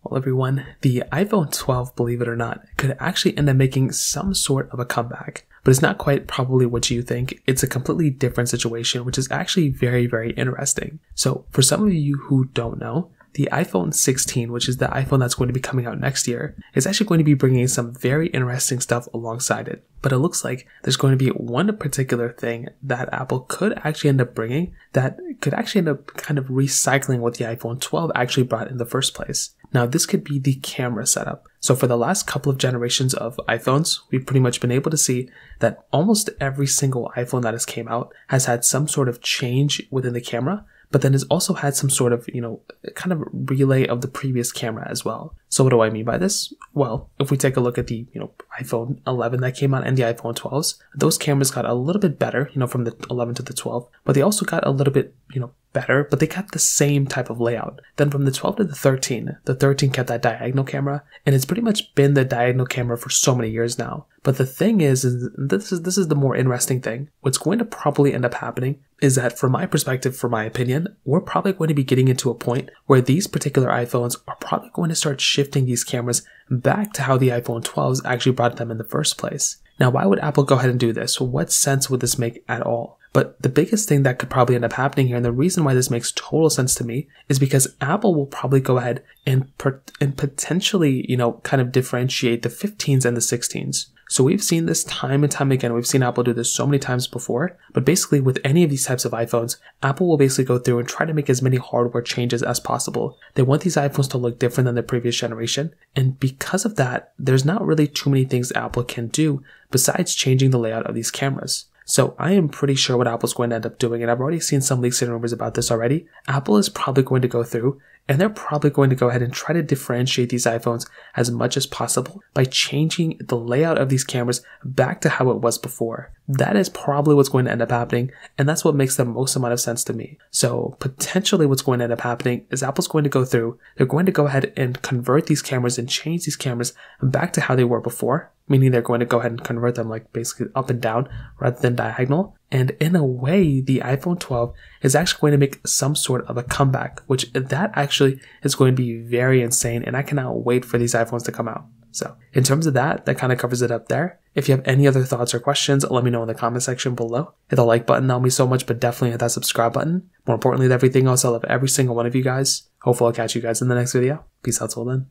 Well, everyone, the iPhone 12, believe it or not, could actually end up making some sort of a comeback. But it's not quite probably what you think. It's a completely different situation, which is actually very, very interesting. So for some of you who don't know, the iPhone 16, which is the iPhone that's going to be coming out next year, is actually going to be bringing some very interesting stuff alongside it. But it looks like there's going to be one particular thing that Apple could actually end up bringing that could actually end up kind of recycling what the iPhone 12 actually brought in the first place. Now, this could be the camera setup. So for the last couple of generations of iPhones, we've pretty much been able to see that almost every single iPhone that has came out has had some sort of change within the camera, but then has also had some sort of, kind of relay of the previous camera as well. So what do I mean by this? Well, if we take a look at the, iPhone 11 that came out and the iPhone 12s, those cameras got a little bit better, from the 11 to the 12, but they also got a little bit, better, but they got the same type of layout. Then from the 12 to the 13 kept that diagonal camera, and it's pretty much been the diagonal camera for so many years now. But the thing is this is the more interesting thing. What's going to probably end up happening is that, from my perspective, for my opinion, we're probably going to be getting into a point where these particular iPhones are probably going to start shifting these cameras back to how the iPhone 12s actually brought them in the first place. Now, why would Apple go ahead and do this? What sense would this make at all? But the biggest thing that could probably end up happening here, and the reason why this makes total sense to me, is because Apple will probably go ahead and potentially, kind of differentiate the 15s and the 16s. So we've seen this time and time again. We've seen Apple do this so many times before, but basically with any of these types of iPhones, Apple will basically go through and try to make as many hardware changes as possible. They want these iPhones to look different than the previous generation, and because of that, there's not really too many things Apple can do besides changing the layout of these cameras. So I am pretty sure what Apple's going to end up doing, and I've already seen some leaks and rumors about this already. Apple is probably going to go through, and they're probably going to go ahead and try to differentiate these iPhones as much as possible by changing the layout of these cameras back to how it was before. That is probably what's going to end up happening, and that's what makes the most amount of sense to me. So potentially what's going to end up happening is Apple's going to go through, they're going to go ahead and convert these cameras and change these cameras back to how they were before, meaning they're going to go ahead and convert them like basically up and down rather than diagonal. And in a way, the iPhone 12 is actually going to make some sort of a comeback, which that actually is going to be very insane, and I cannot wait for these iPhones to come out. So in terms of that kind of covers it up there. If you have any other thoughts or questions, let me know in the comment section below. Hit the like button, that'll mean so much, but definitely hit that subscribe button. More importantly than everything else, I love every single one of you guys. Hopefully I'll catch you guys in the next video. Peace out till then.